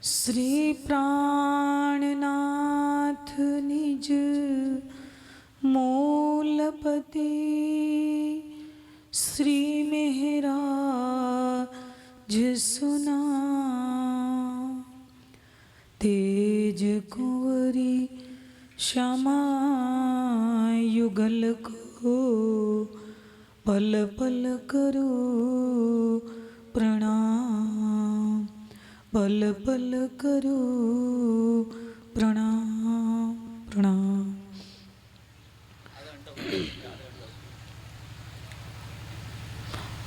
श्री प्राणनाथ निज मूलपति श्री मेहराज सुना तेज कुंवरी श्यामा युगल को पल पल करो प्रणाम पल पल करो प्रणाम प्रणाम।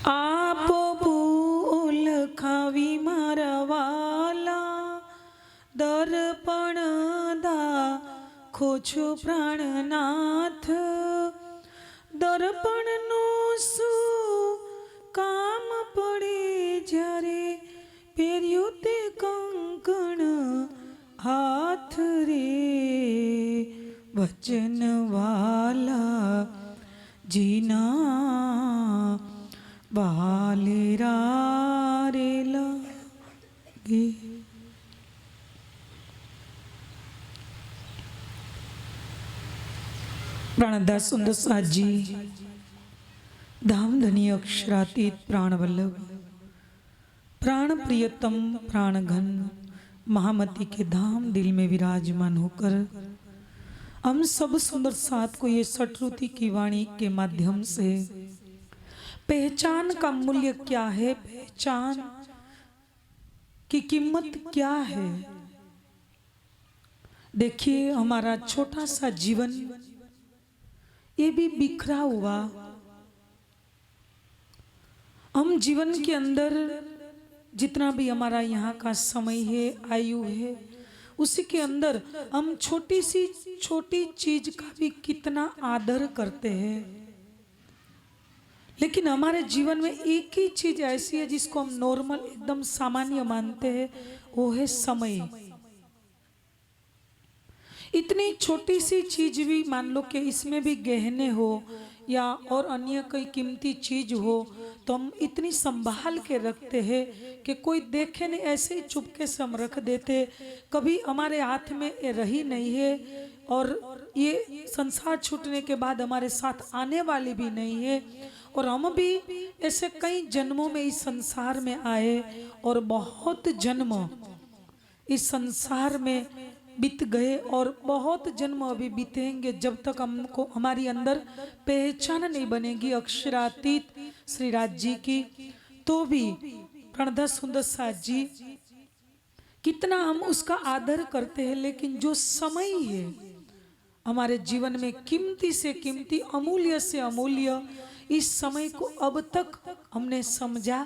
आप बोल खावी मारा वाला दर्पण दाखो छो प्राणनाथ दर्पण नो सु काम पड़े जरे पेरियो ते कंकण हाथ रे वचन वाला जीना वालेरा रे लगे। प्राणदास सुंदर साथ जी धाम धनी अक्षरातीत प्राण वल्लभ प्राण प्रियतम प्राण घन महामती के धाम दिल में विराजमान होकर हम सब सुंदर साथ को ये सटरुति की वाणी के माध्यम से पहचान का मूल्य क्या है, पहचान की कीमत क्या है। देखिए हमारा छोटा सा जीवन ये भी बिखरा हुआ, हम जीवन के अंदर जितना भी हमारा यहाँ का समय है आयु है उसी के अंदर हम छोटी सी छोटी चीज का भी कितना आदर करते हैं, लेकिन हमारे जीवन में एक ही चीज ऐसी है जिसको हम नॉर्मल एकदम सामान्य मानते हैं, वो है समय। इतनी छोटी सी चीज भी मान लो कि इसमें भी गहने हो या और अन्य कोई कीमती चीज हो तो हम इतनी संभाल के रखते हैं कि कोई देखे नहीं, ऐसे ही चुपके से हम रख देते, कभी हमारे हाथ में रही नहीं है और ये संसार छूटने के बाद हमारे साथ आने वाली भी नहीं है। और हम भी ऐसे कई जन्मों में इस संसार में आए और बहुत जन्म इस संसार में बीत गए और बहुत जन्म अभी बीतेंगे जब तक हमको हमारी अंदर पहचान नहीं बनेगी अक्षरातीत श्री राज जी की। तो भी प्रणदास सुंदर साथ जी कितना हम उसका आदर करते हैं, लेकिन जो समय है हमारे जीवन में कीमती से कीमती अमूल्य से अमूल्य, इस समय को अब तक हमने समझा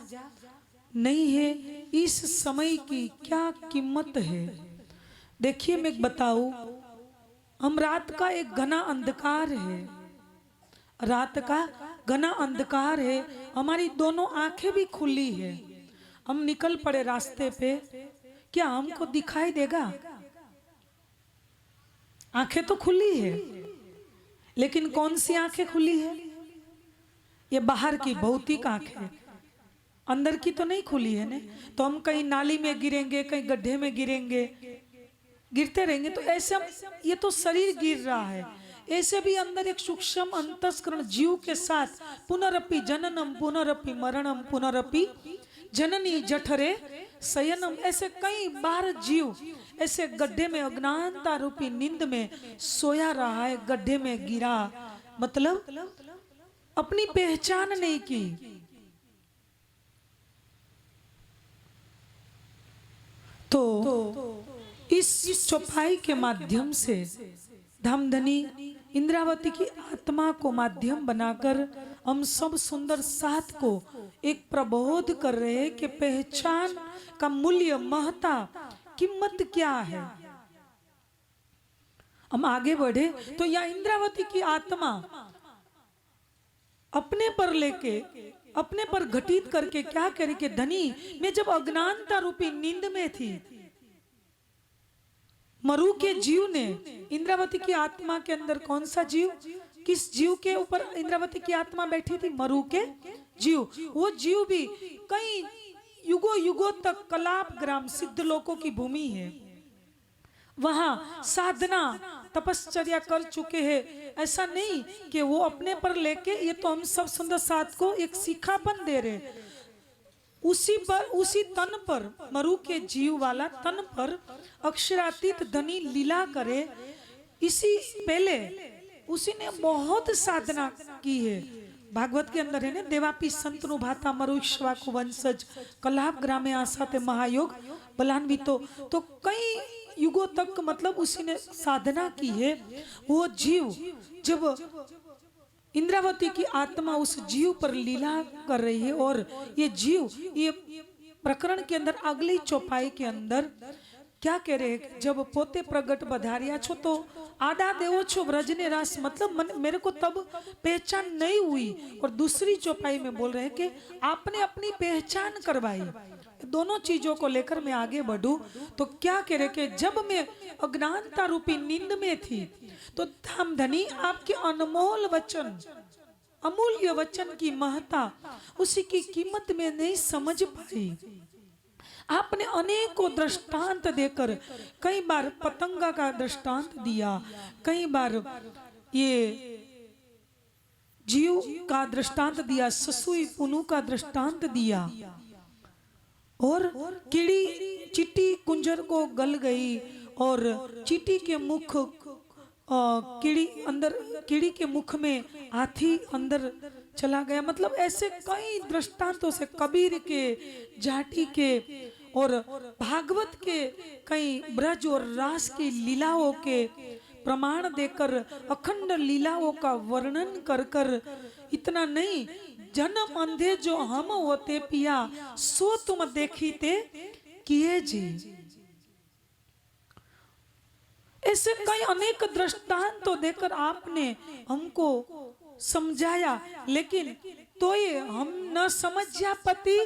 नहीं है इस समय की क्या कीमत है। देखिए मैं बताऊं, हम रात का एक घना अंधकार है, रात का घना अंधकार है, हमारी दोनों आंखें भी खुली है, हम निकल पड़े रास्ते पे, क्या हमको दिखाई देगा? आंखें तो खुली है, लेकिन कौन सी आंखें खुली है? ये बाहर की भौतिक आंखें, अंदर की तो नहीं खुली है ने। तो हम कहीं नाली में गिरेंगे, कहीं गड्ढे में गिरेंगे, गिरते रहेंगे तो ऐसे ये तो शरीर गिर रहा है, ऐसे भी अंदर एक सूक्ष्म अंतस्करण जीव के साथ पुनरपि जननम पुनरपि मरणम पुनरपि जननी जठरे शयनम, ऐसे कई बार जीव ऐसे गड्ढे में अज्ञानता रूपी नींद में सोया रहा है, गड्ढे में गिरा, मतलब अपनी पहचान नहीं की। तो इस चौपाई के माध्यम से धामधनी इंद्रावती की आत्मा को माध्यम बनाकर हम सब सुंदर साथ को एक प्रबोध कर रहे हैं कि पहचान का मूल्य, महत्ता, कीमत क्या है। हम आगे बढ़े तो यह इंद्रावती की आत्मा अपने पर लेके अपने पर घटित करके क्या करे कि धनी मैं जब अज्ञानता रूपी नींद में थी, मरु के जीव ने इंद्रावती की आत्मा के अंदर, कौन सा जीव, किस जीव के ऊपर इंद्रावती की आत्मा बैठी थी? मरु के जीव। वो जीव भी कई युगों युगों तक कलाप ग्राम सिद्ध लोगों की भूमि है, वहां साधना तपश्चर्या कर चुके हैं। ऐसा नहीं कि वो अपने पर लेके, ये तो हम सब सुंदर साथ को एक सिखापन दे रहे, उसी पर, उसी तन पर, मरु के जीव वाला तन पर अक्षरातीत धनी लीला करे। इसी पहले उसी ने बहुत साधना की है। भागवत के अंदर है ना, देवापी संतनु भाता मरुष्वा को वंशज कलाप ग्रामे आसाते महायोग बलान्वितो। तो कई युगों तक मतलब उसी ने साधना की है। वो जीव जब इंद्रावती की आत्मा उस जीव पर लीला कर रही है, और ये जीव, ये प्रकरण के अंदर अगली चौपाई के अंदर क्या कह रहे हैं, जब पोते प्रगट बधारिया छो तो आडा देवो छो व्रजने रास, मतलब मेरे को तब पहचान नहीं हुई। और दूसरी चौपाई में बोल रहे हैं कि आपने अपनी पहचान करवाई। दोनों चीजों को लेकर मैं आगे बढ़ूं तो क्या कह रहे कि जब मैं अज्ञानता रूपी नींद में थी तो धामधनी आपके अनमोल वचन, अमूल्य वचन की महत्ता, उसी की कीमत में नहीं समझ पाई। आपने अनेकों दृष्टांत देकर, कई बार पतंगा का दृष्टांत दिया, कई बार ये जीव का दृष्टांत दिया, ससुई पुनु का दृष्टांत दिया, और कीड़ी चीटी कुंजर को गल गई और चीटी के मुख, कीड़ी के मुख में हाथी अंदर चला गया। मतलब ऐसे कई दृष्टांतों से, कबीर के, जाटी के और भागवत के कई ब्रज और रास की लीलाओं के प्रमाण देकर, अखंड लीलाओं का वर्णन कर कर, इतना नहीं, जन्म अंधे जो हम होते पिया सो तुम देखीते किए जी। ऐसे कई अनेक दृष्टांत तो देकर आपने हमको समझाया, लेकिन तो ये हम न समझा पति।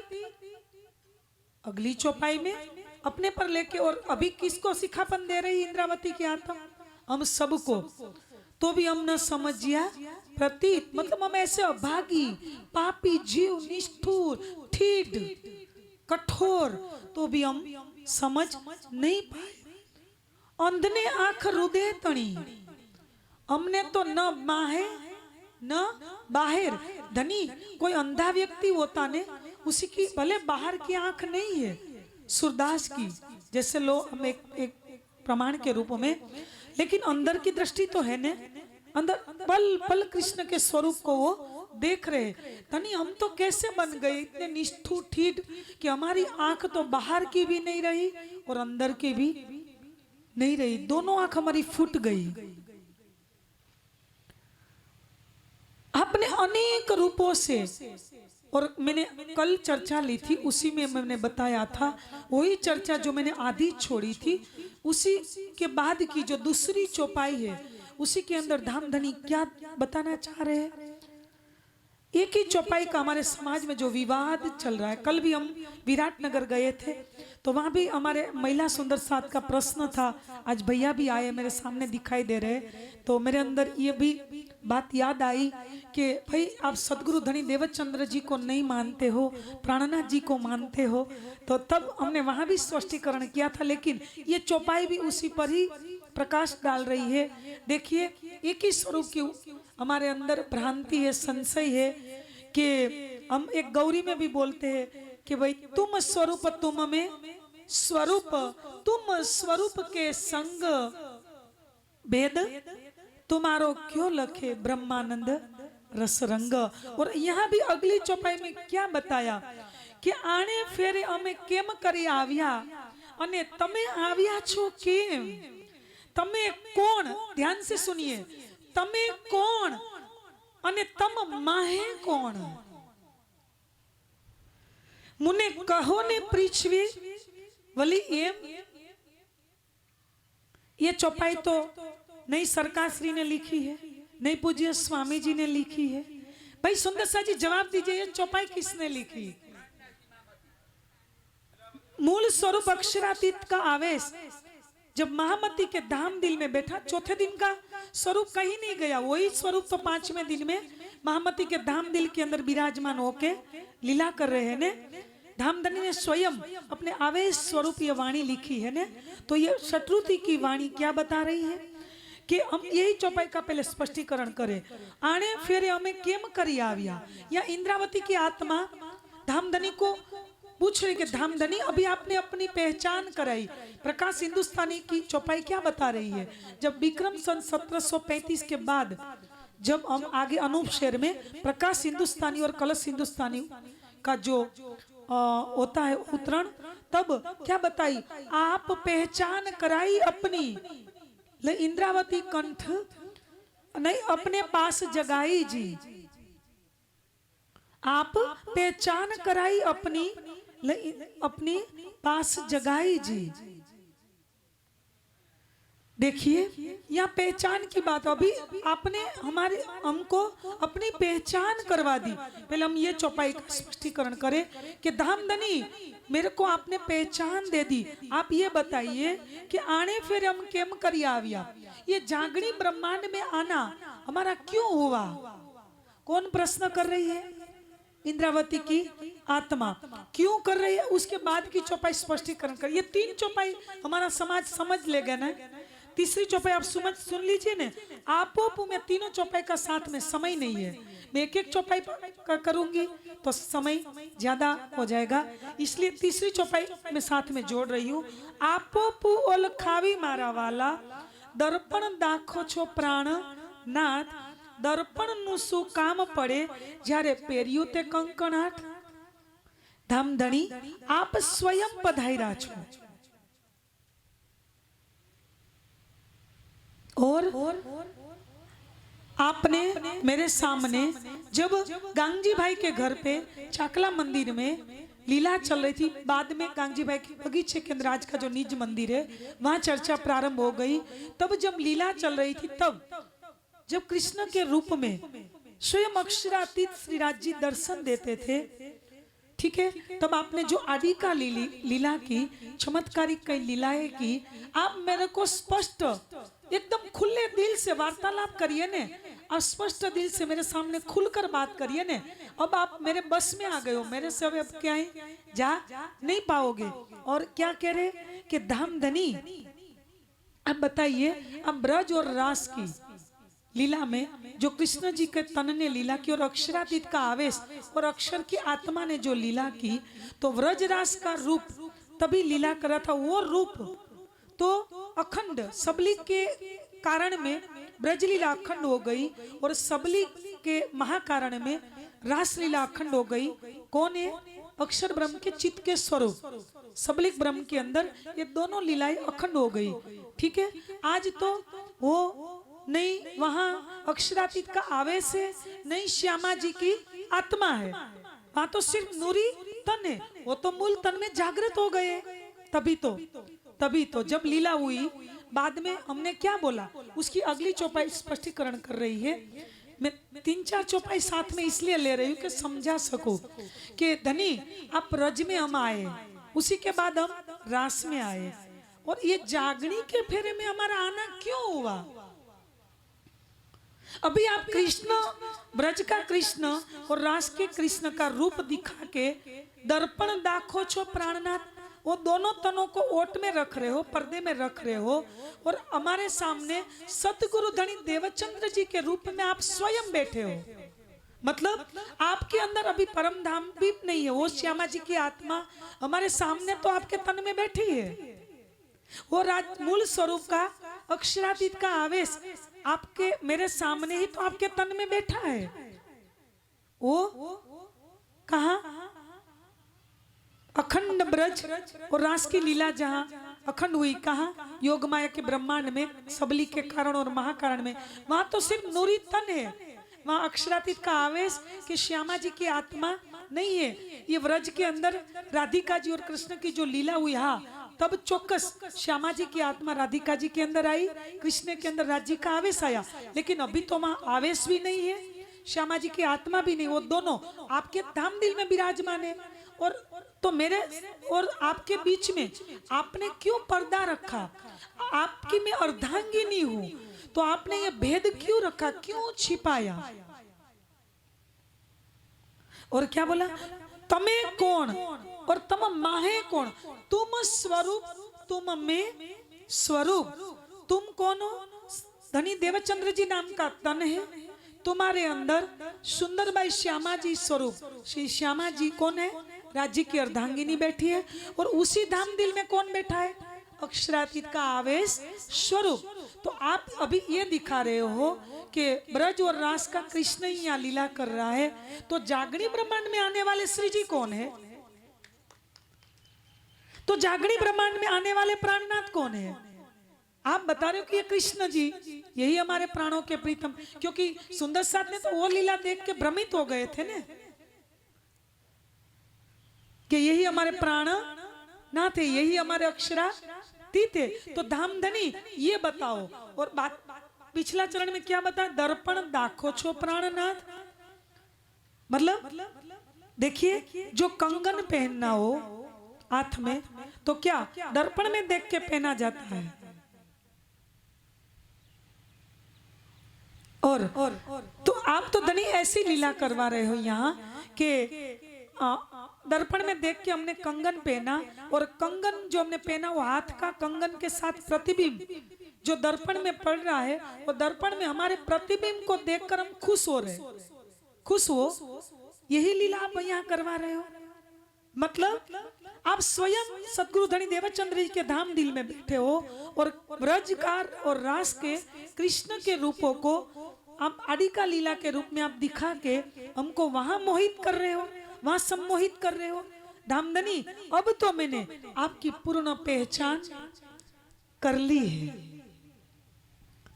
अगली चौपाई में अपने पर लेके, और अभी किसको सिखापन दे रही इंद्रावती की आत्मा, हम सबको, तो भी हम न समझिया प्रतीत, मतलब हम ऐसे अभागी, पापी जीव, निष्ठुर, ठीठ, कठोर, तो भी हम समझ नहीं पाए। अंधने आंख रुदे तणी, हमने तो न माहे न बाहर। धनी कोई अंधा व्यक्ति होता ने, उसी की भले बाहर की आंख नहीं है, सूरदास की जैसे लो हम एक प्रमाण के रूप में, लेकिन अंदर की दृष्टि तो है ने, अंदर पल पल कृष्ण के स्वरूप को वो देख रहे। धनी हम तो कैसे बन गए इतने निष्ठुर ठीठ कि हमारी आंख तो बाहर की भी नहीं रही और अंदर की भी नहीं रही, दोनों आंख हमारी फूट गई। आपने अनेक रूपों से, और मैंने कल चर्चा ली थी, उसी में मैंने बताया था, वही चर्चा जो मैंने आधी छोड़ी थी, उसी के बाद की जो दूसरी चौपाई है, उसी के अंदर धामधनी क्या बताना चाह रहे हैं। एक ही चौपाई का हमारे समाज में जो विवाद चल रहा है, कल भी हम विराटनगर गए थे तो वहां भी हमारे महिला सुंदर साथ का प्रश्न था। आज भैया भी आए मेरे सामने दिखाई दे रहे, तो मेरे अंदर ये भी बात याद आई कि भाई आप सदगुरु धनी देवचंद्र जी को नहीं मानते हो, प्राणनाथ जी को मानते हो, तो तब हमने वहां भी स्पष्टीकरण किया था। लेकिन ये चौपाई भी उसी पर ही प्रकाश डाल रही है। देखिए, एक ही स्वरूप की हमारे अंदर भ्रांति है, संशय है कि हम एक गौरी में भी बोलते हैं कि भाई तुम स्वरूप तुम में स्वरूप, तुम स्वरूप के संग भेद तुम्हारो क्यों लखे ब्रह्मानंद रस रंग। और यहाँ भी अगली चौपाई में क्या बताया कि आने फेरे अमे केम करी आव्या अने तमे आव्या छो केम, तमे कौन, ध्यान से सुनिए, तमे कौन अने तम माहे कौन, मुने कहो ने पृथ्वी वली एम। ये चौपाई तो नहीं सरकार श्री ने लिखी है, नहीं पूज्य स्वामी जी ने लिखी है। भाई सुंदर सा जी जवाब दीजिए, ये चौपाई किसने लिखी। मूल स्वरूप अक्षरातीत का आवेश जब महामती के धाम दिल में बैठा, चौथे दिन का स्वरूप कहीं नहीं गया, वही स्वरूप तो पांचवें दिन में महामती के धाम दिल के अंदर विराजमान होके लीला कर रहे हैं ने। धामधनी ने स्वयं अपने आवेश स्वरूप ये वाणी लिखी है ना, तो ये शत्रुति की वाणी क्या बता रही है कि हम यही चौपाई का पहले स्पष्टीकरण करें। आने फेरे हमें केम करी आव्या, या इंद्रावती की आत्मा धामधनी को पूछ रही कि धामधनी अभी आपने अपनी पहचान कराई। प्रकाश हिंदुस्तानी की चौपाई क्या बता रही है, जब विक्रम सन 1735 के बाद जब हम आगे अनूप शहर में प्रकाश हिंदुस्तानी और कलश हिंदुस्तानी का जो होता है उतरण, तब क्या बताई, आप पहचान कराई अपनी, ले इंद्रावती कंठ नहीं अपने पास जगाई जी, आप पहचान कराई अपनी, अपनी पास जगाई जी। देखिए यहाँ पहचान की बात, अभी आपने हमारे हमको अपनी पहचान करवा दी। पहले हम ये चौपाई का स्पष्टीकरण करें कि धामधनी मेरे को आपने पहचान दे दी, आप ये बताइए कि आने फिर हम केम करी आविया, ये जागनी ब्रह्मांड में आना हमारा क्यों हुआ। कौन प्रश्न कर रही है, इंद्रावती की आत्मा क्यों कर रही है, उसके बाद की चौपाई स्पष्टीकरण कर। ये 3 चौपाई हमारा समाज समझ लेगा ना, तीसरी चौपाई आप सुन लीजिए ना। आपो में तीनों चौपाई का साथ में समय नहीं है, मैं एक एक चौपाई करूंगी तो समय ज्यादा हो जाएगा, इसलिए तीसरी चौपाई मैं साथ में जोड़ रही हूँ। आपो ओल खावी मारा वाला दर्पण दाखो छो प्राण नाथ, दर्पण नु सु काम पड़े જ્યારે પહેર્યું તે કંકણાટ। धामधनी आप स्वयं पधार्या છો, और आपने मेरे सामने जब गांगजी भाई के घर पे चाकला मंदिर में लीला चल रही थी, बाद में गांगजी भाई के बगीचे के अंदर आज का जो निज मंदिर है वहां चर्चा प्रारंभ हो गई। तब जब लीला चल रही थी, तब जब कृष्ण के रूप में स्वयं अक्षरातीत श्रीराज जी दर्शन देते थे, ठीक है, तब आपने जो आदि का लीला की, चमत्कारिक कई लीलाएं की, आप मेरे को स्पष्ट एकदम खुले दिल से वार्तालाप करिए ने, और स्पष्ट दिल से मेरे सामने खुलकर बात करिए ने। अब आप मेरे बस में आ गए हो, मेरे से अब क्या है जा नहीं पाओगे। और क्या कह रहे कि धामधनी अब बताइए, अब ब्रज और रास की लीला में जो कृष्ण जी के तन ने लीला की और अक्षरातीत का आवेश और अक्षर की आत्मा ने जो लीला की, तो व्रजरास का रूप तभी लीला करा था, वो रूप तो अखंड सबली के कारण में ब्रजलीला अखंड हो गई, और सबली के महाकारण में रासलीला अखंड हो गई। कौन है, अक्षर ब्रह्म के चित्त के स्वरूप सबलिक ब्रह्म के अंदर ये दोनों लीलाएं अखंड हो गई। ठीक है, आज तो वो नहीं वहां अक्षरातीत का आवेश है, नहीं श्यामा जी की आत्मा है, वहां तो सिर्फ नूरी तन है, वो तो मूल तन में जागृत हो गए। तभी तो जब लीला हुई, बाद में हमने क्या बोला, उसकी अगली चौपाई स्पष्टीकरण कर रही है। मैं 3-4 चौपाई साथ में इसलिए ले रही हूँ कि समझा सको कि धनी आप रज में हम आए, उसी के बाद हम रास में आए, और ये जागनी के फेरे में हमारा आना क्यों हुआ। अभी आप कृष्ण, ब्रज का कृष्ण और रास के कृष्ण का रूप दिखा के दर्पण दाखो छो प्राणनाथ, वो दोनों तनों को ओट में रख रहे हो, पर्दे में रख रहे हो, और हमारे सामने सतगुरु धनी देवचंद्र जी के रूप में आप स्वयं बैठे हो। मतलब आपके अंदर अभी परम धाम भी नहीं है, वो श्यामा जी की आत्मा हमारे सामने तो आपके तन में बैठी है, वो राज मूल स्वरूप का अक्षरातीत का आवेश आपके मेरे सामने ही तो आपके तन में बैठा है। वो कहा अखंड ब्रज और रास की लीला जहां अखंड हुई, कहा योग माया के ब्रह्मांड में सबली के कारण और महाकारण में, वहां तो सिर्फ नूरी तन है, वहां अक्षरातीत का आवेश कि श्यामा जी की आत्मा नहीं है। ये व्रज के अंदर राधिका जी और कृष्ण की जो लीला हुई, हाँ तब चौकस श्यामा जी की आत्मा राधिका जी के अंदर आई, कृष्ण के अंदर राज्य का आवेश आया, लेकिन अभी तो वहां आवेश भी नहीं है, श्यामा जी की आत्मा भी नहीं, वो दोनों आपके धाम दिल में विराजमान है। और तो मेरे और आपके बीच में आपने क्यों पर्दा रखा, आपकी मैं अर्धांगिनी हूं, तो आपने ये भेद क्यों रखा, क्यों छिपाया। और क्या बोला, तमे कौन और तम माहे कौन, तुम स्वरूप तुम में स्वरूप, तुम कौन हो? धनी देवचंद्र जी नाम का तन है, तुम्हारे अंदर सुंदरबाई श्यामा जी स्वरूप, श्री श्यामा जी कौन है? राज्य की अर्धांगिनी बैठी है। और उसी धाम दिल में कौन बैठा है? अक्षरातीत का आवेश स्वरूप। तो आप अभी ये दिखा रहे हो कि ब्रज और रास का कृष्ण ही यहाँ लीला कर रहा है, तो जागणी ब्रह्मांड में आने वाले श्री जी कौन है? तो जागणी ब्रह्मांड में आने वाले प्राणनाथ कौन है? आप बता रहे हो कि ये कृष्ण जी, यही हमारे प्राणों के प्रीतम। क्योंकि सुंदर साथ ने तो वो लीला देख के भ्रमित हो गए थे ना कि यही हमारे प्राण ना थे, यही हमारे अक्षरातीत थे। तो धामधनी ये बताओ। और बात पिछला चरण में क्या बताया? दर्पण दाखो छो प्राणनाथ। मतलब देखिए, जो कंगन पहनना हो हाथ में तो क्या दर्पण में देख के पहना जाता है। और तो आप तो धनी ऐसी लीला करवा रहे हो यहाँ कि दर्पण में देख के हमने कंगन पहना, और कंगन जो हमने पहना वो हाथ का कंगन के साथ प्रतिबिंब जो दर्पण में पड़ रहा है, वो दर्पण में हमारे प्रतिबिंब को देखकर हम खुश हो रहे, खुश हो। यही लीला आप यहाँ करवा रहे हो। मतलब आप स्वयं सदगुरु धनी देवचंद्र जी के धाम दिल में बैठे हो और ब्रजकार और रास के कृष्ण के रूपों को आप आदिका लीला के रूप में आप दिखा के हमको वहां मोहित कर रहे हो, वहां सम्मोहित कर रहे हो। धामधनी, अब तो मैंने आपकी पूर्ण पहचान कर ली है।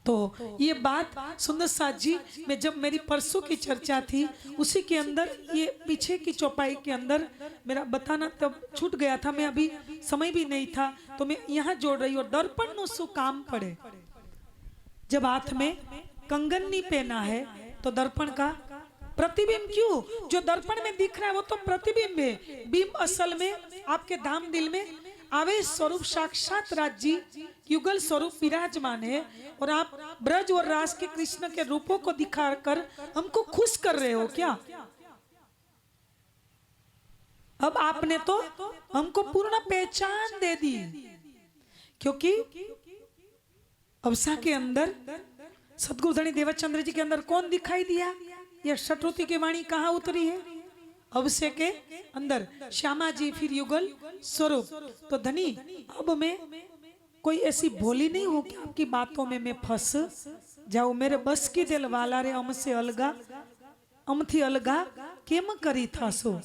तो ये बात सुंदर साथ जी में जब मेरी परसों की चर्चा थी, उसी के अंदर ये पीछे की चौपाई के अंदर मेरा बताना तब छूट गया था, मैं अभी समय भी नहीं था, तो मैं यहाँ जोड़ रही हूँ। दर्पण नो सु काम पड़े, जब हाथ में कंगन नहीं पहना है तो दर्पण का प्रतिबिंब क्यों? जो दर्पण में दिख रहा है वो तो प्रतिबिंब है, बिंब असल में आपके धाम दिल में आवेश स्वरूप साक्षात राज्य युगल स्वरूप विराजमान है। और आप ब्रज और रास के कृष्ण के रूपों को दिखाकर हमको खुश कर रहे हो क्या? अब आपने तो हमको पूर्ण पहचान दे दी, क्योंकि अवसा के अंदर सदगुरु धनी देवचंद्र जी के अंदर कौन दिखाई दिया? यह शत्रुति की वाणी कहाँ उतरी है? अवश्य के अंदर श्यामा जी, फिर युगल स्वरूप। तो धनी, अब मैं कोई ऐसी भोली नहीं हूं कि आपकी बातों में मैं फंस जाऊं। मेरे बस की दिल वाला रे हमसे अलगा, हमथी अलगा केम करी था सो,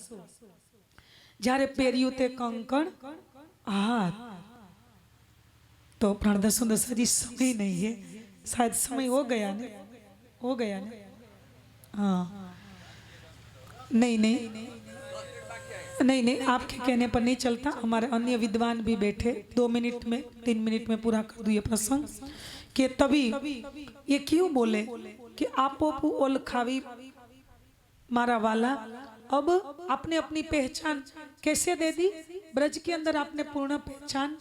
जारे पेरियु ते कंकण हाथ। तो प्राणदसुन दशा जी समय नहीं है, शायद समय हो गया ने, हो गया ने। हाँ, नहीं नहीं नहीं नहीं, आपके कहने पर नहीं चलता। हमारे अन्य विद्वान भी बैठे, 2 मिनट में 3 मिनट में पूरा कर दूं ये प्रसंग। कि तभी ये क्यों बोले कि आपो ओल खावी मारा वाला। अब आपने अपनी पहचान कैसे दे दी? ब्रज के अंदर आपने पूर्ण पहचान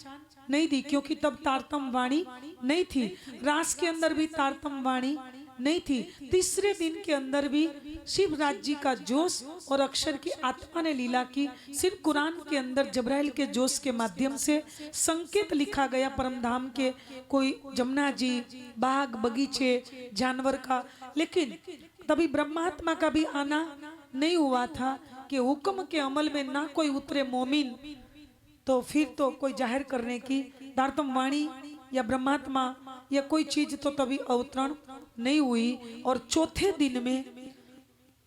नहीं दी, क्योंकि तब तारतम वाणी नहीं थी। रास के अंदर भी तारतम वाणी नहीं थी। तीसरे दिन के अंदर भी शिव राज्य का जोश और अक्षर की आत्मा ने लीला की। सिर्फ कुरान के अंदर जबराइल के जोश के माध्यम से संकेत लिखा गया परम धाम के, कोई जमुना जी, बाग बगीचे, जानवर का। लेकिन तभी ब्रह्मात्मा का भी आना नहीं हुआ था कि हुक्म के अमल में ना कोई उतरे मोमिन, तो फिर तो कोई जाहिर करने की तारतम वाणी या ब्रह्मात्मा या कोई चीज तो तभी अवतरण नहीं हुई। और चौथे दिन में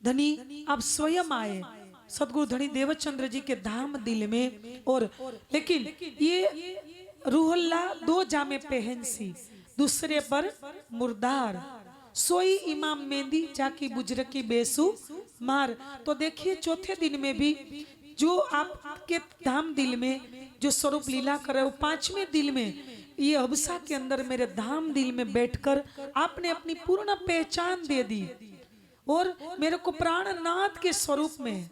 धनी आप स्वयं आए सदगुरु धनी देवचंद्र जी के धाम दिल में। और लेकिन ये रूहल्ला 2 जामे पहन सी, दूसरे पर मुर्दार, सोई इमाम मेहंदी जाकी बुजरकी बेसु मार। तो देखिए चौथे दिन में भी जो आपके धाम दिल में जो स्वरूप लीला कर रहे हो, 5वें दिल में ये अबसा के अंदर मेरे धाम दिल में बैठकर आपने अपनी पूर्ण पहचान दे दी और मेरे को प्राणनाथ के स्वरूप में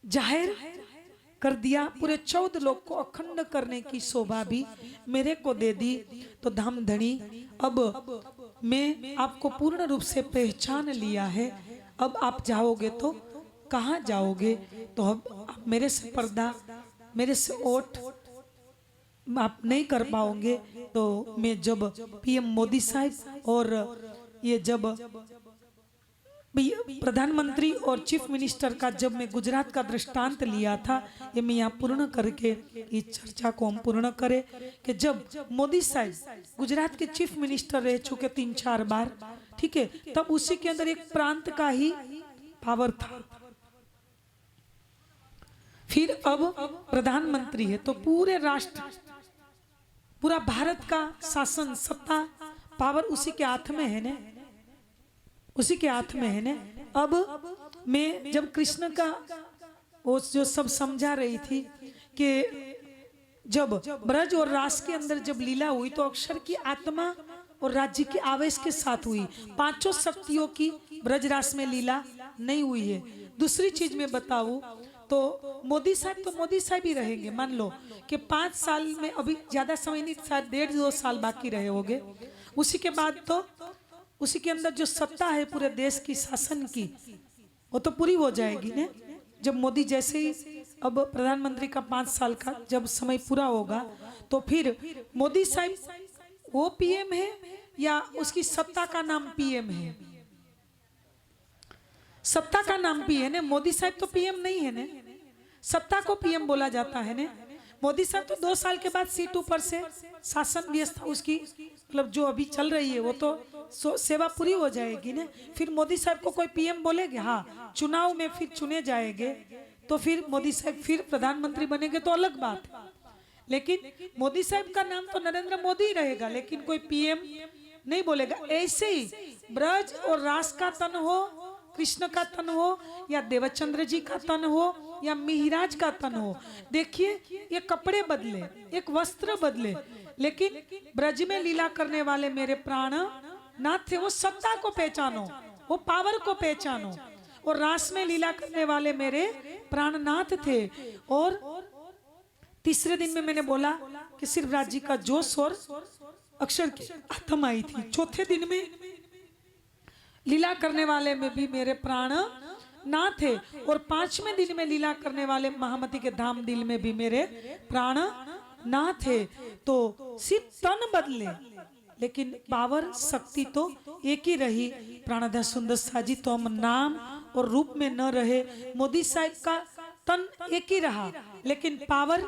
जाहिर कर दिया। पूरे 14 लोक को अखंड करने की शोभा भी मेरे को दे दी। तो धाम धनी, अब मैं आपको पूर्ण रूप से पहचान लिया है। अब आप जाओगे तो कहाँ जाओगे? तो आप मेरे से पर्दा, मेरे से ओट आप नहीं कर पाओगे। तो मैं जब पीएम मोदी साहब और ये जब प्रधानमंत्री और चीफ मिनिस्टर का जब मैं गुजरात का दृष्टांत लिया था, ये मैं यहाँ पूर्ण करके इस चर्चा को हम पूर्ण करें कि जब मोदी साहब गुजरात के चीफ मिनिस्टर रह चुके 3-4 बार, ठीक है, तब उसी के अंदर एक प्रांत का ही पावर था। फिर अब प्रधानमंत्री है तो पूरे राष्ट्र, पूरा भारत का शासन सत्ता पावर उसी के हाथ में है ना, उसी के हाथ में है ना। अब मैं जब कृष्ण का वो जो सब समझा रही थी कि जब ब्रज और रास के अंदर जब लीला हुई तो अक्षर की आत्मा और राज्य के आवेश के साथ हुई, 5 शक्तियों की ब्रजरास में लीला नहीं हुई है। दूसरी चीज मैं बताऊं तो मोदी साहब ही रहेंगे। मान लो कि 5 साल में, अभी ज्यादा समय नहीं, शायद 1.5-2 साल बाकी रहे होंगे। उसी के बाद तो उसी के अंदर जो सत्ता है पूरे देश की शासन की, वो तो पूरी हो जाएगी ना। जब मोदी जैसे ही अब प्रधानमंत्री का 5 साल का जब समय पूरा होगा तो फिर मोदी साहब वो पीएम है या उसकी सत्ता का नाम पीएम है? सत्ता का नाम पीएम है। मोदी साहब तो पीएम नहीं है ना, सत्ता को पीएम बोला जाता है ना। मोदी साहब तो 2 साल के बाद सीट ऊपर से शासन व्यवस्था उसकी मतलब जो अभी चल रही है वो तो सेवा पूरी हो जाएगी ना। फिर मोदी साहब को कोई पीएम बोलेगे? हाँ, चुनाव में फिर चुने जाएंगे तो फिर मोदी साहब फिर प्रधानमंत्री बनेंगे तो अलग बात है। लेकिन मोदी साहब का नाम तो नरेंद्र मोदी ही रहेगा, लेकिन कोई पीएम नहीं बोलेगा। ऐसे ही ब्रज और रास का तन हो, कृष्ण का तन हो या देवचंद्र जी का तन हो या मिहिराज का तन हो, देखिए ये कपड़े बदले, एक वस्त्र बदले, लेकिन ब्रज में लीला करने वाले मेरे प्राण नाथ थे। वो सत्ता को पहचानो, वो पावर को पहचानो। और रास में लीला करने वाले मेरे प्राणनाथ थे। और तीसरे दिन में मैंने बोला कि सिर्फ राज्य का जोश और अक्षर की आत्मा आई थी। चौथे दिन में लीला करने वाले में भी मेरे प्राण ना थे। और 5वें दिन में लीला करने वाले महामती के धाम दिल में भी मेरे प्राण ना थे। तो सिर्फ तन बदले लेकिन पावर शक्ति तो एक ही रही। प्राणदास सुंदर साजी तो हम नाम और रूप में न रहे। मोदी साहब का तन एक ही रहा लेकिन पावर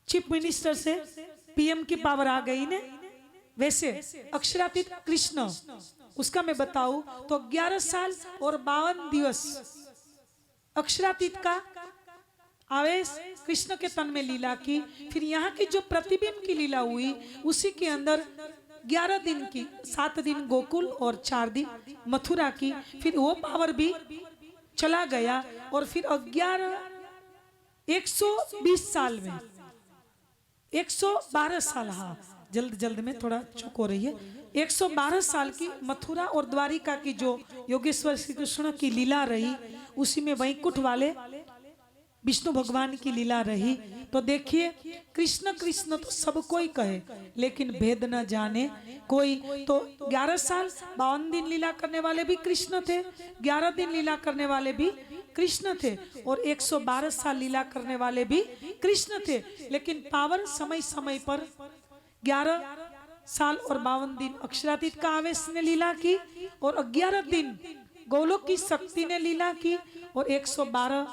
चीफ मिनिस्टर से पीएम की पावर आ गई ने। वैसे अक्षरातीत कृष्ण उसका मैं बताऊं तो 11 साल और 52 दिवस अक्षरातीत का आवेश कृष्ण के तन में लीला की। फिर यहाँ की जो प्रतिबिंब की लीला हुई उसी के अंदर 11 दिन की, 7 दिन गोकुल और 4 दिन मथुरा की। फिर वो पावर भी चला गया और फिर 120 साल में 112 साल, हाँ जल्द में थोड़ा चूक हो रही है, 112 साल की मथुरा और द्वारिका की जो योगेश्वर श्री कृष्ण की लीला रही उसी में वैकुंठ वाले विष्णु भगवान की लीला रही। तो देखिए कृष्ण कृष्ण तो सब कोई कहे लेकिन भेद न जाने कोई। तो 11 साल 52 दिन लीला करने वाले भी कृष्ण थे, 11 दिन लीला करने वाले भी कृष्ण थे और 112 साल लीला करने वाले भी कृष्ण थे। लेकिन पावर समय समय पर 11 साल और 52 दिन अक्षरातीत का आवेश ने लीला की और 11 दिन गोलोक की शक्ति ने लीला की और 112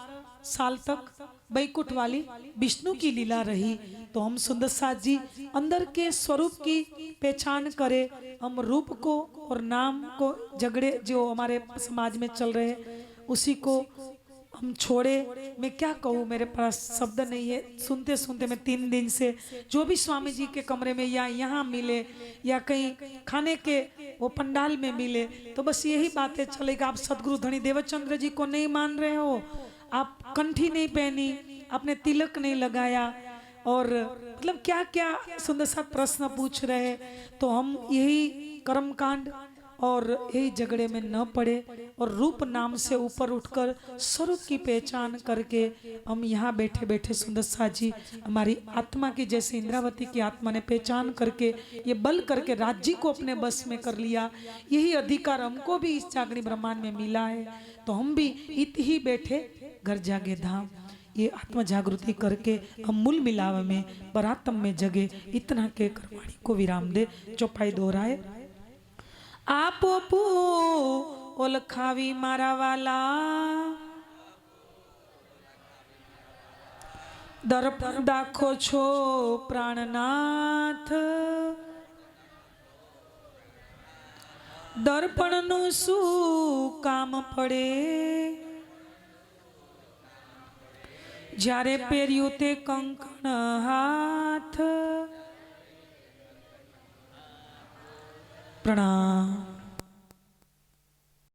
साल तक बैकुंठ वाली विष्णु की लीला रही। तो हम सुंदर साथ जी अंदर के स्वरूप की पहचान करें। हम रूप को और नाम को झगड़े जो हमारे समाज में चल रहे उसी को हम छोड़े। मैं क्या कहूँ, मेरे पास शब्द नहीं है। सुनते सुनते मैं 3 दिन से जो भी स्वामी जी के कमरे में या यहाँ मिले या कहीं खाने के वो पंडाल में मिले तो बस यही बातें चलेगा। आप सदगुरु धनी देवचंद्र जी को नहीं मान रहे हो, आप कंठी नहीं पहनी, आपने तिलक नहीं लगाया और मतलब क्या क्या सुंदर सा प्रश्न पूछ रहे। तो हम यही कर्मकांड और यही झगड़े में न पड़े और रूप नाम से ऊपर उठकर स्वरूप की पहचान करके हम यहाँ बैठे बैठे सुंदरसा जी हमारी आत्मा की, जैसे इंद्रावती की आत्मा ने पहचान करके ये बल करके राज्य को अपने बस में कर लिया, यही अधिकार हमको भी इस जागरण ब्रह्मांड में मिला है। तो हम भी इत ही बैठे घर जागे धाम, ये आत्म जागृति करके हम मूल मिलाव में परात्म में जगे, इतना के करवाणी को विराम दे। चौपाई दोहराए। आपो पू ओलखावी मारा वाला, दर्पण दाखो छो प्राणनाथ, दर्पण नु सु काम पड़े, जारे पेर्यु ते कंकण हाथ। प्रणाम।